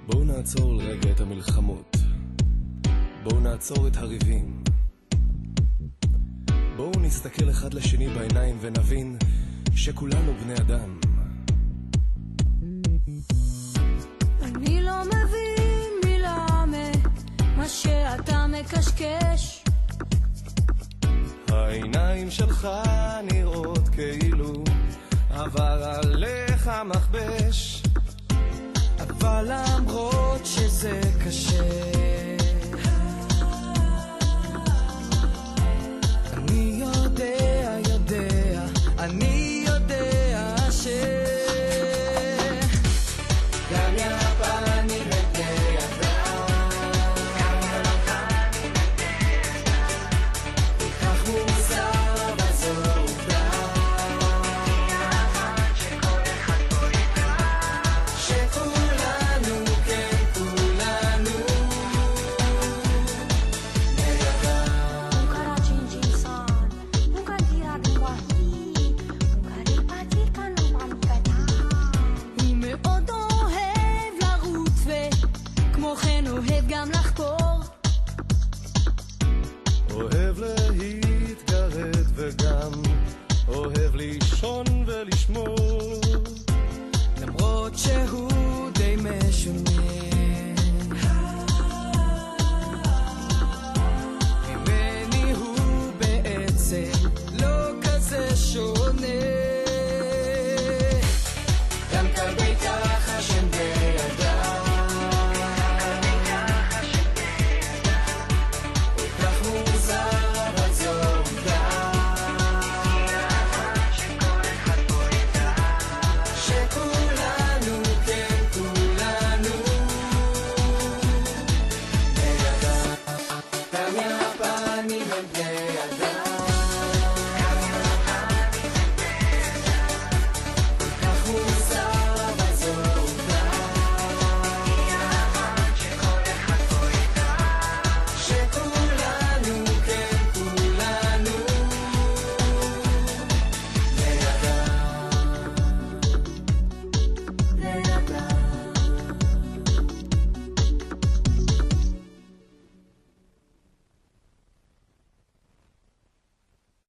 בואו נעצור לרגע את המלחמות, בואו נעצור את הריבים, בואו נסתכל אחד לשני בעיניים ונבין שכולנו בני אדם. אני לא מבין מילה מה שאתה מקשקש, העיניים שלך נראות כאילו עבר עליך מכבש, אבל למרות שזה קשה, אני יודע ש גם יפני בני אדם, כך מוזר בזו עובדה שכולנו, כן כולנו בני אדם. nunca era gente insan, nunca tira בקוואי, nunca ריפתי כאן ומעמקתה. הוא מאוד אוהב לרוץ וכמו כן אוהב גם לחקור, אוהב להתגרד וגם אוהב לישון ולשמור, למרות שהוא